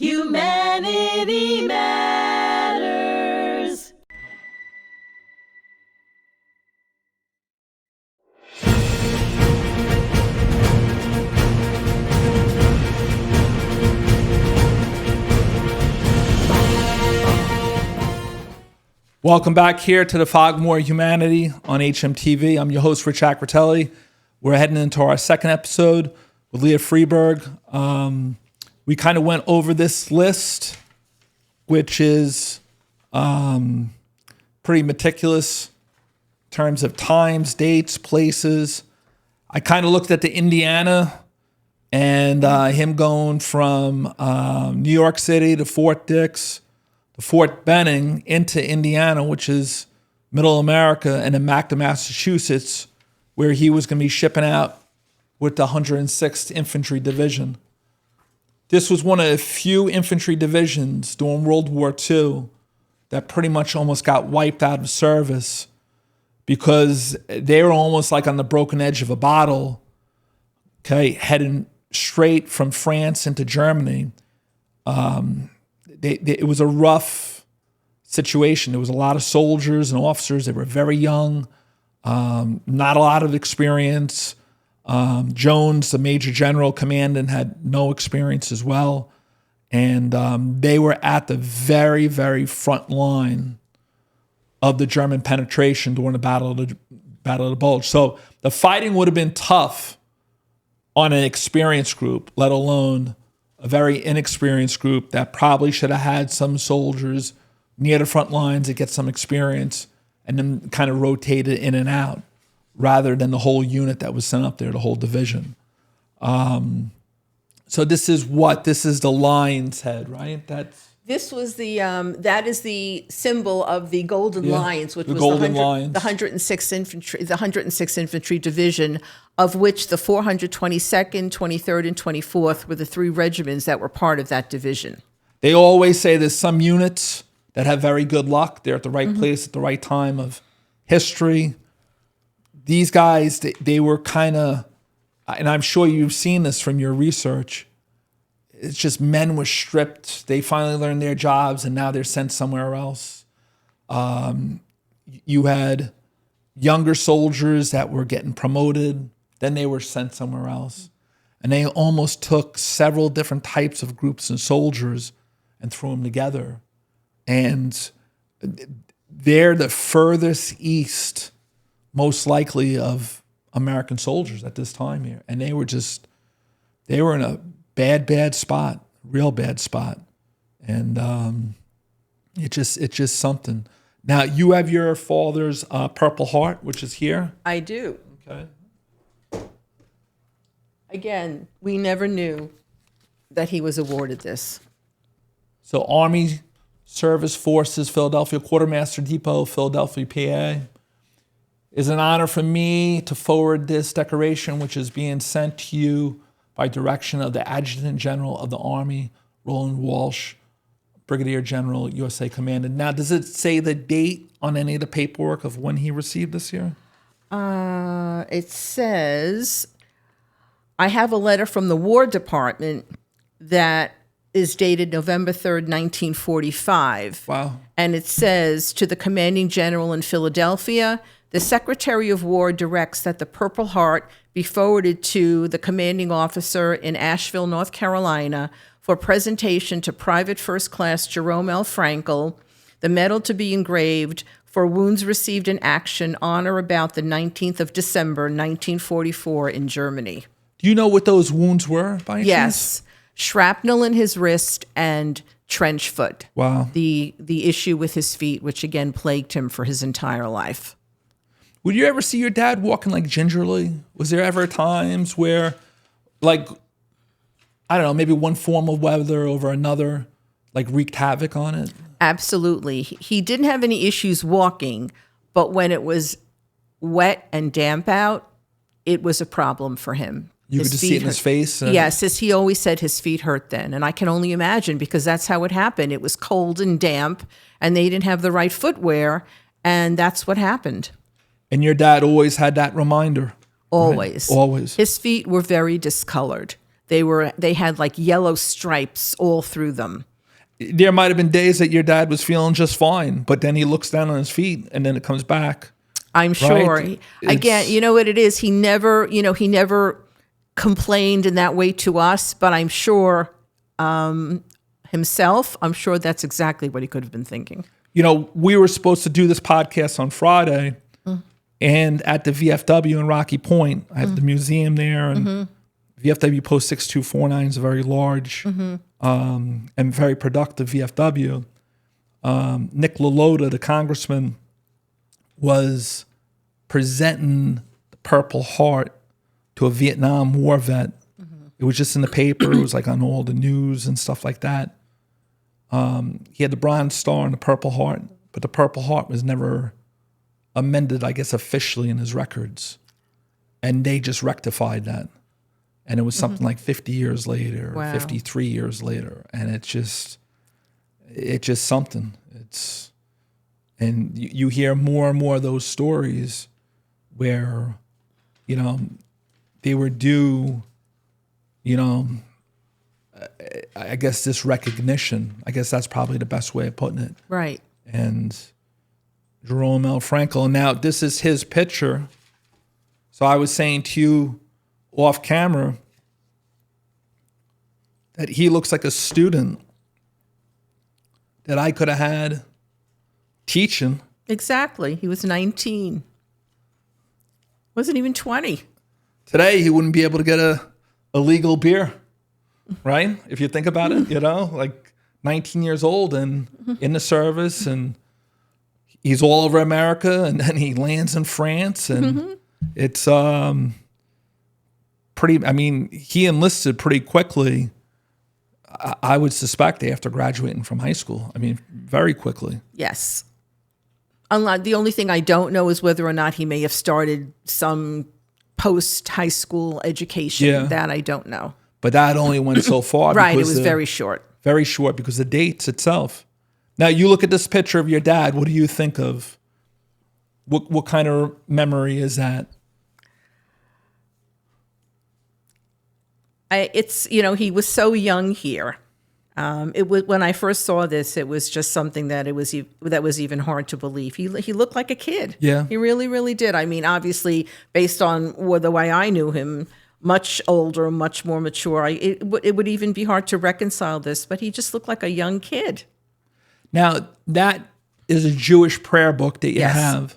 Humanity Matters. Welcome back here to the Fogmore Humanity on HMTV. I'm your host, Richard Acritelli. We're heading into our second episode with Leah Freeberg. We kind of went over this list, which is pretty meticulous in terms of times, dates, places. I kind of looked at the Indiana and him going from New York City to Fort Dix, to Fort Benning into Indiana, which is middle America, and then back to Massachusetts, where he was going to be shipping out with the 106th Infantry Division. This was one of the few infantry divisions during World War II that pretty much almost got wiped out of service because they were almost like on the broken edge of a bottle, okay, heading straight from France into Germany. It was a rough situation. There was a lot of soldiers and officers. They were very young, not a lot of experience. Jones, the major general commandant, had no experience as well. And they were at the very, very front line of the German penetration during the Battle of the Bulge. So the fighting would have been tough on an experienced group, let alone a very inexperienced group that probably should have had some soldiers near the front lines to get some experience and then kind of rotated in and out, rather than the whole unit that was sent up there, the whole division. So this is the lion's head, right? This was that is the symbol of the Golden Lions, which was the 106th Infantry, the 106th Infantry Division, of which the 422nd, 23rd, and 24th were the three regiments that were part of that division. They always say there's some units that have very good luck. They're at the right place at the right time of history. These guys, they were kind of, and I'm sure you've seen this from your research, it's just men were stripped. They finally learned their jobs, and now they're sent somewhere else. You had younger soldiers that were getting promoted, then they were sent somewhere else. And they almost took several different types of groups of soldiers and threw them together. And they're the furthest east, most likely, of American soldiers at this time here. And they were in a bad spot, real bad spot. And it's just something. Now, you have your father's Purple Heart, which is here. I do. Okay. Again, we never knew that he was awarded this. So Army Service Forces, Philadelphia Quartermaster Depot, Philadelphia, PA. It's an honor for me to forward this decoration, which is being sent to you by direction of the Adjutant General of the Army, Roland Walsh, Brigadier General, USA Commandant. Now, does it say the date on any of the paperwork of when he received this here? It says, I have a letter from the War Department that is dated November 3rd, 1945. Wow. And it says, to the Commanding General in Philadelphia, the Secretary of War directs that the Purple Heart be forwarded to the commanding officer in Asheville, North Carolina, for presentation to Private First Class Jerome L. Frankel, the medal to be engraved for wounds received in action on or about the 19th of December, 1944 in Germany. Do you know what those wounds were by any chance? Yes. Shrapnel in his wrist and trench foot. Wow. The issue with his feet, which again plagued him for his entire life. Would you ever see your dad walking like gingerly? Was there ever times where, like, I don't know, maybe one form of weather over another, like, wreaked havoc on it? Absolutely. He didn't have any issues walking, but when it was wet and damp out, it was a problem for him. You could just see it in his face? Yes, as he always said, his feet hurt then. And I can only imagine, because that's how it happened. It was cold and damp, and they didn't have the right footwear, and that's what happened. And your dad always had that reminder? Always. Right? Always. His feet were very discolored. They had like yellow stripes all through them. There might have been days that your dad was feeling just fine, but then he looks down on his feet and then it comes back. I'm sure. Right? Again, you know what it is? He never complained in that way to us, but I'm sure himself, I'm sure that's exactly what he could have been thinking. You know, we were supposed to do this podcast on Friday, and at the VFW in Rocky Point, I have the museum there, and VFW Post 6249 is a very large and very productive VFW. Nick LaLota, the congressman, was presenting the Purple Heart to a Vietnam War vet. It was just in the paper. It was like on all the news and stuff like that. He had the Bronze Star and the Purple Heart, but the Purple Heart was never amended, I guess, officially in his records. And they just rectified that. And it was something like 50 years later, Wow. 53 years later. And it's just something. And you hear more and more of those stories where, you know, they were due, you know, I guess this recognition. I guess that's probably the best way of putting it. Right. And Jerome L. Frankel. And now this is his picture. So I was saying to you off camera that he looks like a student that I could have had teaching. Exactly. He was 19. Wasn't even 20. Today, he wouldn't be able to get a legal beer, right? If you think about it, you know, like 19 years old and in the service, and he's all over America, and then he lands in France, and it's pretty, I mean, he enlisted pretty quickly, I would suspect, after graduating from high school. I mean, very quickly. Yes. Unlike, the only thing I don't know is whether or not he may have started some post-high school education. Yeah. That I don't know. But that only went so far. Right, it because was very short. Very short because the dates itself. Now, you look at this picture of your dad, what do you think of? What kind of memory is that? It's, you know, he was so young here. It was, when I first saw this, it was just something that was even hard to believe. He looked like a kid. Yeah. He really, really did. I mean, obviously, based on the way I knew him, much older, much more mature. It would even be hard to reconcile this, but he just looked like a young kid. Now, that is a Jewish prayer book that you Yes. have.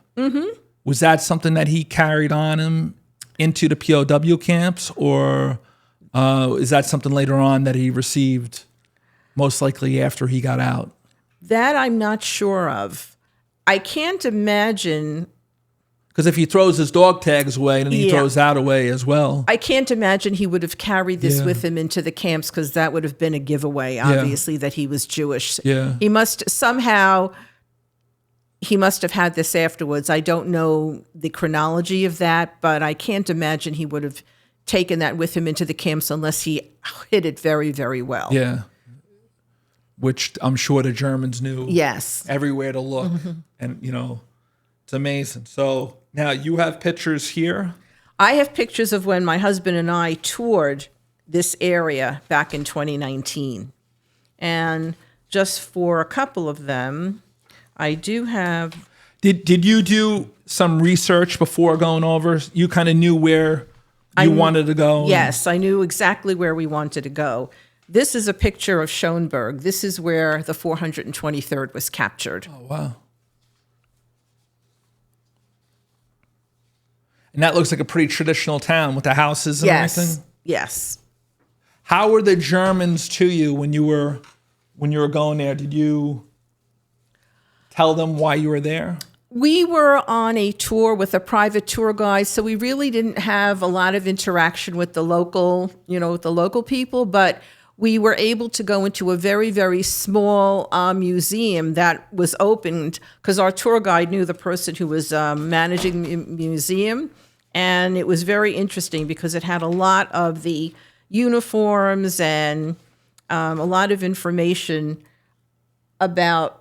Was that something that he carried on him into the POW camps, or is that something later on that he received, most likely after he got out? That I'm not sure of. I can't imagine. Because if he throws his dog tags away, then he Yeah. throws that away as well. I can't imagine he would have carried this Yeah. with him into the camps, because that would have been a giveaway, obviously, that he was Jewish. Yeah. He must have had this afterwards. I don't know the chronology of that, but I can't imagine he would have taken that with him into the camps unless he hid it very, very well. Yeah. Which I'm sure the Germans knew. Yes. Everywhere to look. And, you know, it's amazing. So now you have pictures here. I have pictures of when my husband and I toured this area back in 2019. And just for a couple of them, I do have. Did you do some research before going over? You kind of knew where you wanted to go? Yes, I knew exactly where we wanted to go. This is a picture of Schoenberg. This is where the 423rd was captured. Oh, wow. And that looks like a pretty traditional town with the houses and everything? Yes. How were the Germans to you when you were going there? Did you tell them why you were there? We were on a tour with a private tour guide, so we really didn't have a lot of interaction with the local people, but we were able to go into a very, very small museum that was opened because our tour guide knew the person who was managing the museum. And it was very interesting because it had a lot of the uniforms and a lot of information about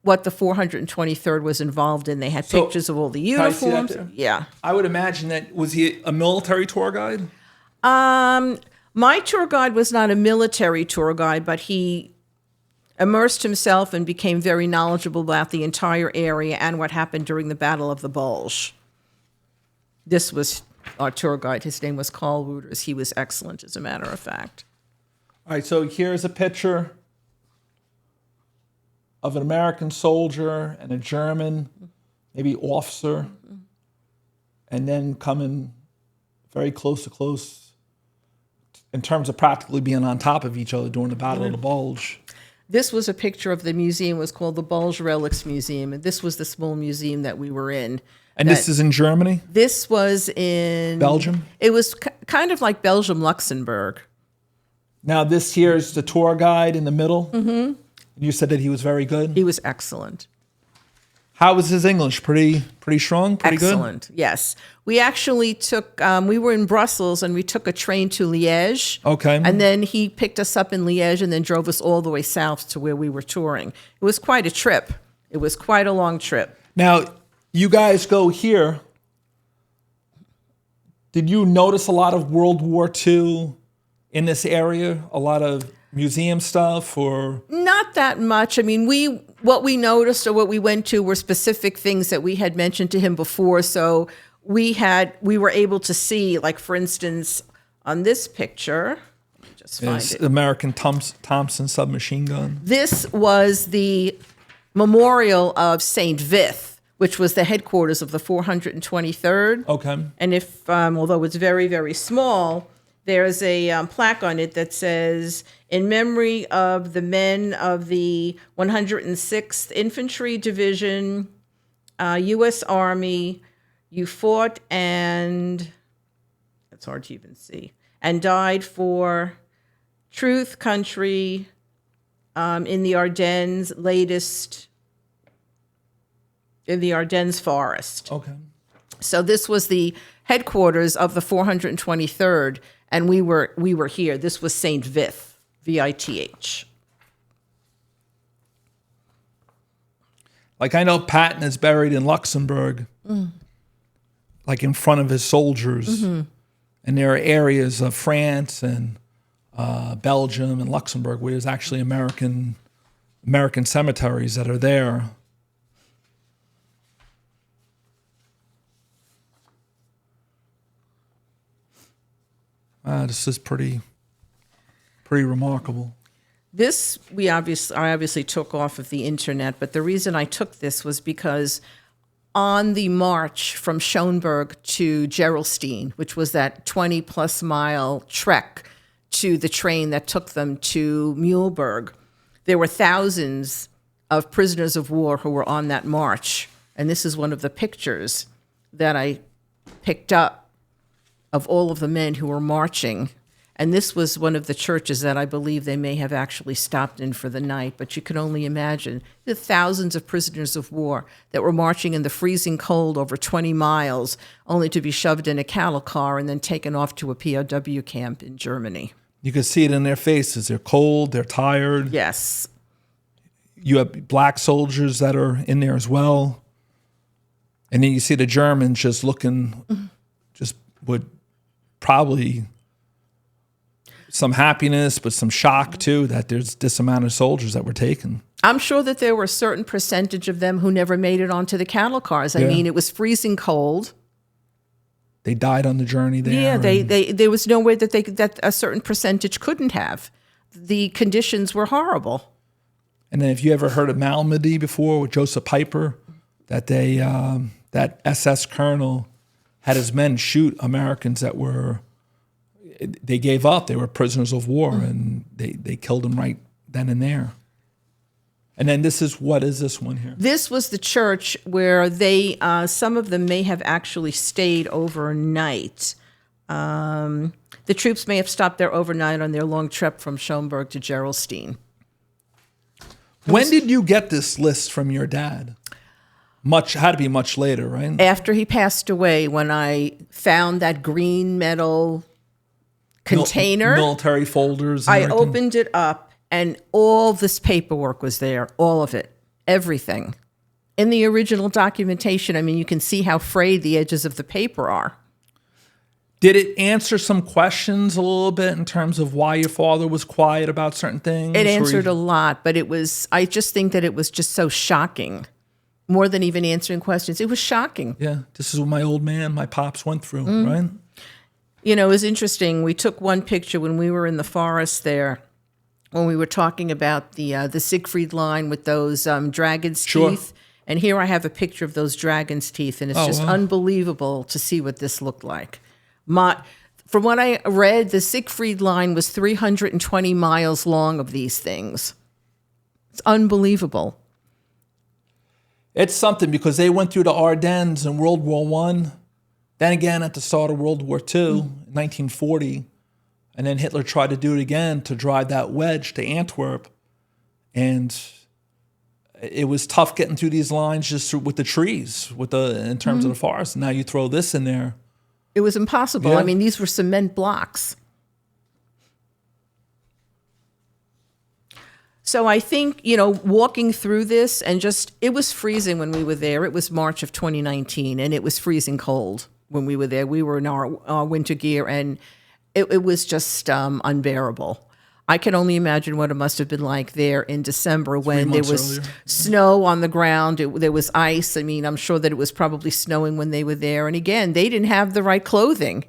what the 423rd was involved in. They had pictures of all the Can I see that uniforms. there? Yeah. I would imagine that, was he a military tour guide? My tour guide was not a military tour guide, but he immersed himself and became very knowledgeable about the entire area and what happened during the Battle of the Bulge. This was our tour guide. His name was Carl Wooters. He was excellent, as a matter of fact. All right, so here's a picture of an American soldier and a German, maybe officer, and then coming very close in terms of practically being on top of each other during the Battle of the Bulge. This was a picture of the museum. It was called the Bulge Relics Museum, and this was the small museum that we were in. And this is in Germany? This was in... Belgium? It was kind of like Belgium, Luxembourg. Now, this here is the tour guide in the middle. Mm-hmm. You said that he was very good? He was excellent. How was his English? Pretty strong? Pretty Excellent, good? Yes. We actually took, we were in Brussels and we took a train to Liège. Okay. And then he picked us up in Liège and then drove us all the way south to where we were touring. It was quite a trip. It was quite a long trip. Now, you guys go here. Did you notice a lot of World War II in this area? A lot of museum stuff or? Not that much. I mean, what we noticed or what we went to were specific things that we had mentioned to him before. So we were able to see, like, for instance, on this picture, let me just find it. American Thompson submachine gun. This was the memorial of St. Vith, which was the headquarters of the 423rd. Okay. And if, although it's very, very small, there's a plaque on it that says, in memory of the men of the 106th Infantry Division, U.S. Army, you fought and, it's hard to even see, and died for truth, country, in the Ardennes, in the Ardennes forest. Okay. So this was the headquarters of the 423rd, and we were here. This was St. Vith, V-I-T-H. Like, I know Patton is buried in Luxembourg, like in front of his soldiers. Mm-hmm. And there are areas of France and Belgium and Luxembourg where there's actually American cemeteries that are there. This is pretty remarkable. This I obviously took off of the internet, but the reason I took this was because on the march from Schoenberg to Gerolstein, which was that 20-plus mile trek to the train that took them to Mühlberg, there were thousands of prisoners of war who were on that march. And this is one of the pictures that I picked up of all of the men who were marching. And this was one of the churches that I believe they may have actually stopped in for the night. But you can only imagine the thousands of prisoners of war that were marching in the freezing cold over 20 miles, only to be shoved in a cattle car and then taken off to a POW camp in Germany. You can see it in their faces. They're cold, they're tired. Yes. You have black soldiers that are in there as well. And then you see the Germans just looking, just with probably some happiness, but some shock too, that there's this amount of soldiers that were taken. I'm sure that there were a certain percentage of them who never made it onto the cattle cars. I mean, it was freezing cold. They died on the journey there. Yeah, there was no way that a certain percentage couldn't have. The conditions were horrible. And then if you ever heard of Malmedy before with Joseph Piper, that that SS colonel had his men shoot Americans that they gave up. They were prisoners of war, and they killed them right then and there. And then what is this one here? This was the church where some of them may have actually stayed overnight. The troops may have stopped there overnight on their long trip from Schoenberg to Gerolstein. When did you get this list from your dad? Had to be much later, right? After he passed away, when I found that green metal container, military folders. I opened it up, and all this paperwork was there, all of it, everything. In the original documentation, I mean, you can see how frayed the edges of the paper are. Did it answer some questions a little bit in terms of why your father was quiet about certain things? It answered a lot, but I just think that it was just so shocking. More than even answering questions. It was shocking. Yeah, this is what my old man, my pops went through, right? You know, it was interesting. We took one picture when we were in the forest there, when we were talking about the Siegfried line with those dragon's teeth. And here I have a picture of those dragon's teeth, and it's just unbelievable to see what this looked like. From what I read, the Siegfried line was 320 miles long of these things. It's unbelievable. It's something because they went through the Ardennes in World War I, then again at the start of World War II in 1940, and then Hitler tried to do it again to drive that wedge to Antwerp, and it was tough getting through these lines just with the trees, in terms of the forest. Now you throw this in there. It was impossible. Yeah. I mean, these were cement blocks. So I think, walking through this and it was freezing when we were there. It was March of 2019, and it was freezing cold when we were there. We were in our winter gear, and it was just unbearable. I can only imagine what it must have been like there in December when there was snow on the ground. There was ice. I mean, I'm sure that it was probably snowing when they were there. And again, they didn't have the right clothing.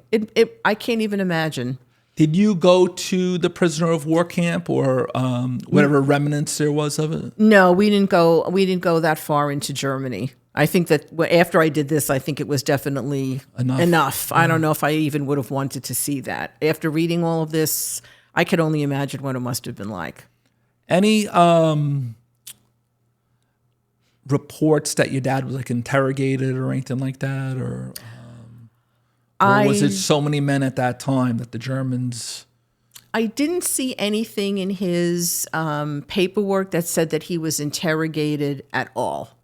I can't even imagine. Did you go to the prisoner of war camp or whatever remnants there was of it? No, we didn't go. We didn't go that far into Germany. I think that after I did this, I think it was definitely enough. Yeah. I don't know if I even would have wanted to see that. After reading all of this, I could only imagine what it must have been like. Any reports that your dad was like interrogated or anything like that, or was it so many men at that time that the Germans? I didn't see anything in his paperwork that said that he was interrogated at all.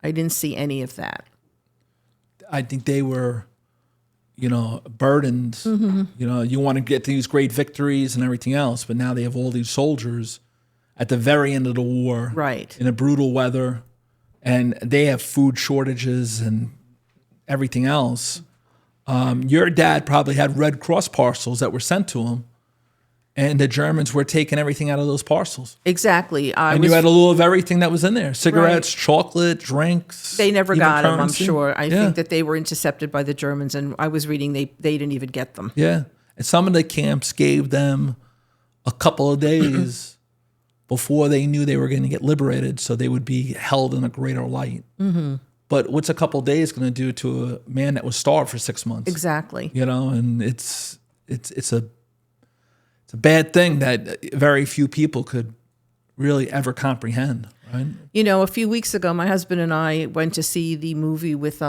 I didn't see any of that. I think they were, burdened. Mm-hmm. You want to get these great victories and everything else, but now they have all these soldiers at the very end of the war, right, in a brutal weather, and they have food shortages and everything else. Your dad probably had Red Cross parcels that were sent to him, and the Germans were taking everything out of those parcels. Exactly. You had a little of everything that was in there. Cigarettes, right, chocolate, drinks. They never got them, I'm sure. I think that they were intercepted by the Germans, and I was reading they didn't even get them. Yeah. And some of the camps gave them a couple of days before they knew they were going to get liberated, so they would be held in a greater light. Mm-hmm. But what's a couple of days going to do to a man that was starved for 6 months? Exactly. And it's a bad thing that very few people could really ever comprehend, right? A few weeks ago, my husband and I went to see the movie with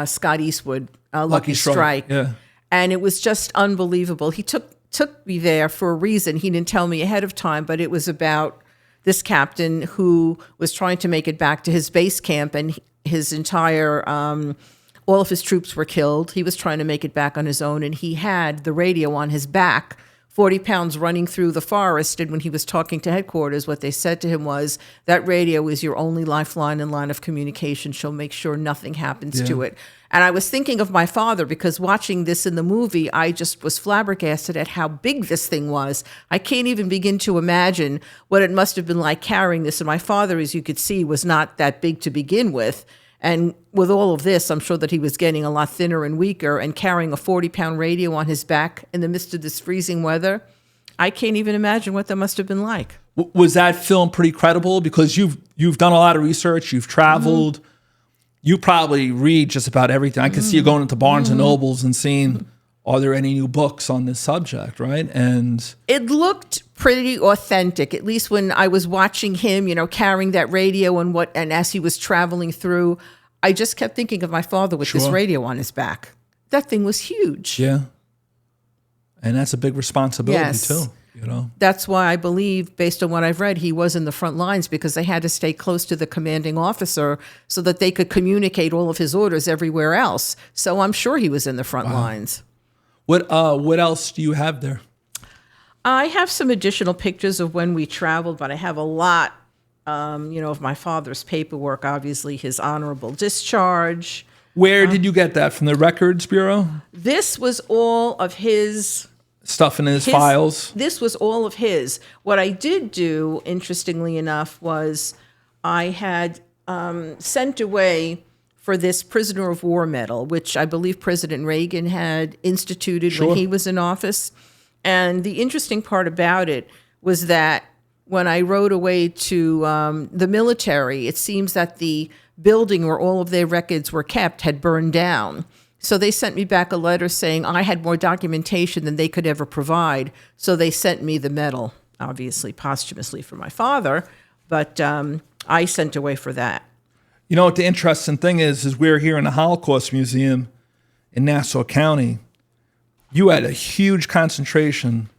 Scott Eastwood, Lucky Strike. Yeah. And it was just unbelievable. He took me there for a reason. He didn't tell me ahead of time, but it was about this captain who was trying to make it back to his base camp, and his entire, all of his troops were killed. He was trying to make it back on his own, and he had the radio on his back, 40 pounds running through the forest. And when he was talking to headquarters, what they said to him was, that radio is your only lifeline and line of communication. She'll make sure nothing happens to it. And I was thinking of my father, because watching this in the movie, I just was flabbergasted at how big this thing was. I can't even begin to imagine what it must have been like carrying this. And my father, as you could see, was not that big to begin with. And with all of this, I'm sure that he was getting a lot thinner and weaker, and carrying a 40-pound radio on his back in the midst of this freezing weather. I can't even imagine what that must have been like. Was that film pretty credible? Because you've done a lot of research, you've traveled, mm-hmm. You probably read just about everything. I can see you going into Barnes and Nobles and seeing, are there any new books on this subject, right? And it looked pretty authentic, at least when I was watching him, carrying that radio and as he was traveling through. I just kept thinking of my father with this radio on his back. That thing was huge. Yeah. And that's a big responsibility too. That's why I believe, based on what I've read, he was in the front lines, because they had to stay close to the commanding officer so that they could communicate all of his orders everywhere else. So I'm sure he was in the front lines. What else do you have there? I have some additional pictures of when we traveled, but I have a lot, of my father's paperwork, obviously his honorable discharge. Where did you get that? From the Records Bureau? This was all of his Stuff in his files? This was all of his. What I did do, interestingly enough, was I had sent away for this prisoner of war medal, which I believe President Reagan had instituted when he was in office. And the interesting part about it was that when I wrote away to the military, it seems that the building where all of their records were kept had burned down. So they sent me back a letter saying I had more documentation than they could ever provide. So they sent me the medal, obviously posthumously for my father, but I sent away for that. You know what the interesting thing is we're here in the Holocaust Museum in Nassau County. You had a huge concentration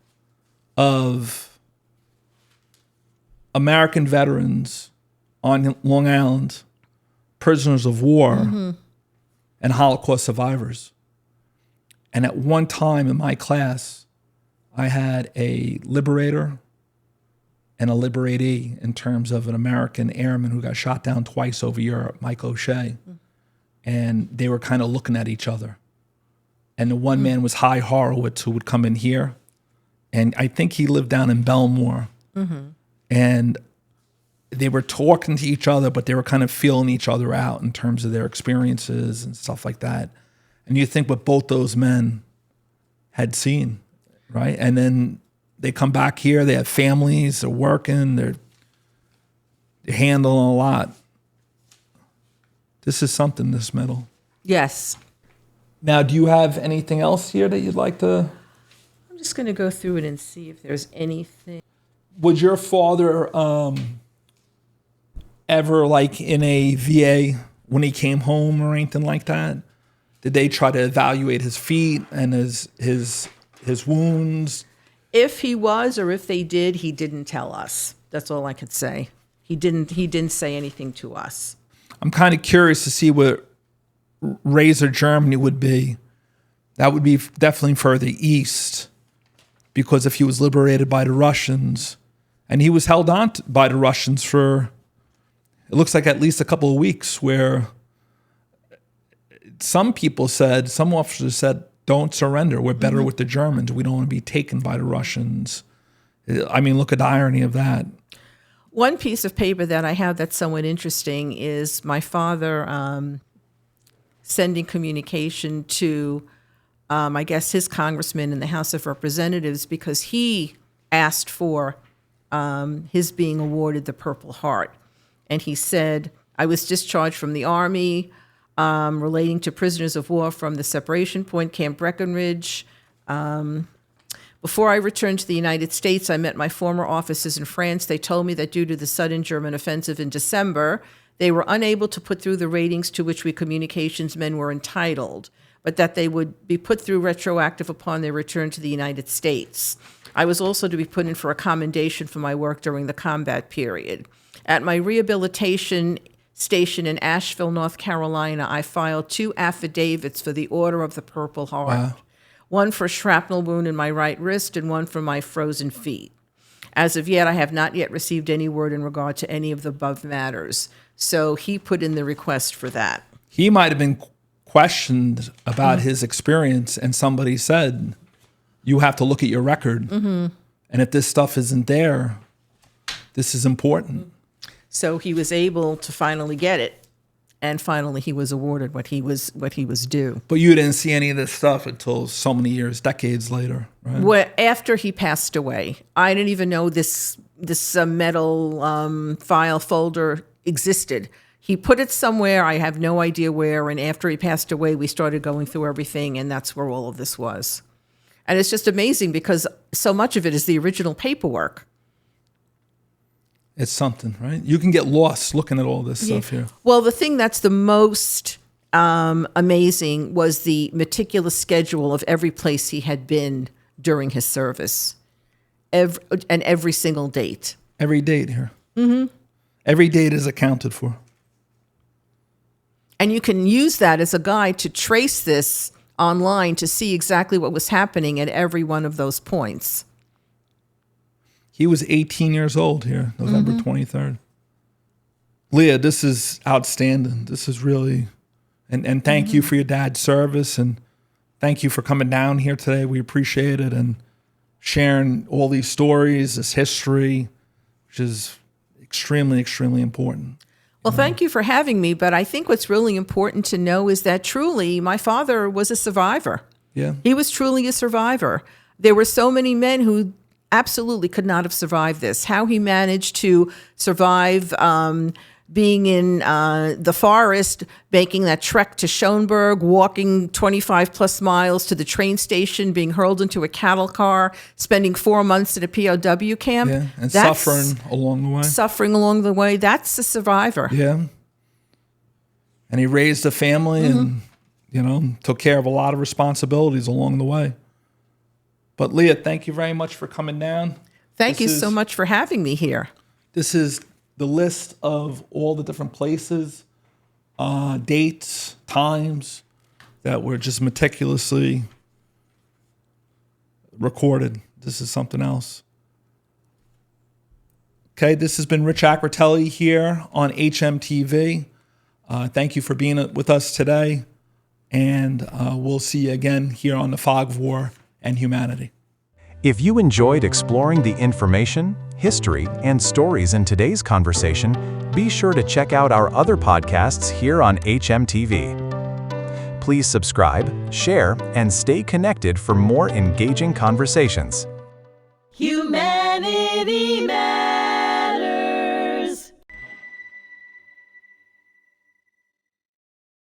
of American veterans on Long Island, prisoners of war, and Holocaust survivors. And at one time in my class, I had a liberator and a liberatee in terms of an American airman who got shot down twice over Europe, Mike O'Shea. And they were kind of looking at each other. And the one man was High Horowitz, who would come in here. And I think he lived down in Belmore. And they were talking to each other, but they were kind of feeling each other out in terms of their experiences and stuff like that. And you think what both those men had seen, right? And then they come back here, they have families, they're working, they're handling a lot. This is something, this medal. Yes. Now, do you have anything else here that you'd like to? I'm just going to go through it and see if there's anything. Was your father ever like in a VA when he came home or anything like that? Did they try to evaluate his feet and his wounds? If he was, or if they did, he didn't tell us. That's all I could say. He didn't say anything to us. I'm kind of curious to see what Razor Germany would be. That would be definitely further east, because if he was liberated by the Russians, and he was held on by the Russians for, it looks like at least a couple of weeks, where some people said, some officers said, don't surrender. We're better with the Germans. We don't want to be taken by the Russians. I mean, look at the irony of that. One piece of paper that I have that's somewhat interesting is my father sending communication to, I guess, his congressman in the House of Representatives, because he asked for his being awarded the Purple Heart. And he said, I was discharged from the Army relating to prisoners of war from the separation point, Camp Breckenridge. Before I returned to the United States, I met my former officers in France. They told me that due to the sudden German offensive in December, they were unable to put through the ratings to which we communications men were entitled, but that they would be put through retroactive upon their return to the United States. I was also to be put in for a commendation for my work during the combat period. At my rehabilitation station in Asheville, North Carolina, I filed 2 affidavits for the Order of the Purple Heart. Wow. One for a shrapnel wound in my right wrist and one for my frozen feet. As of yet, I have not yet received any word in regard to any of the above matters. So he put in the request for that. He might have been questioned about his experience, and somebody said, you have to look at your record. And if this stuff isn't there, this is important. So he was able to finally get it. And finally, he was awarded what he was due. But you didn't see any of this stuff until so many years, decades later, right? Well, after he passed away, I didn't even know this medal file folder existed. He put it somewhere. I have no idea where. And after he passed away, we started going through everything, and that's where all of this was. And it's just amazing because so much of it is the original paperwork. It's something, right? You can get lost looking at all this stuff here. Well, the thing that's the most amazing was the meticulous schedule of every place he had been during his service, every single date. Every date here. Every date is accounted for. And you can use that as a guide to trace this online to see exactly what was happening at every one of those points. He was 18 years old here, November 23rd. Leah, this is outstanding. This is really And thank you for your dad's service, and thank you for coming down here today. We appreciate it, and sharing all these stories, this history, which is extremely, extremely important. Well, thank you for having me, but I think what's really important to know is that truly my father was a survivor. Yeah. He was truly a survivor. There were so many men who absolutely could not have survived this. How he managed to survive being in the forest, making that trek to Schoenberg, walking 25 plus miles to the train station, being hurled into a cattle car, spending 4 months in a POW camp. Yeah, and suffering along the way. Suffering along the way. That's a survivor. Yeah. And he raised a family and, took care of a lot of responsibilities along the way. But Leah, thank you very much for coming down. Thank you so much for having me here. This is the list of all the different places, dates, times that were just meticulously recorded. This is something else. Okay, this has been Rich Acritelli here on HMTV. Thank you for being with us today, and we'll see you again here on the Fog of War and Humanity. If you enjoyed exploring the information, history, and stories in today's conversation, be sure to check out our other podcasts here on HMTV. Please subscribe, share, and stay connected for more engaging conversations. Humanity Matters.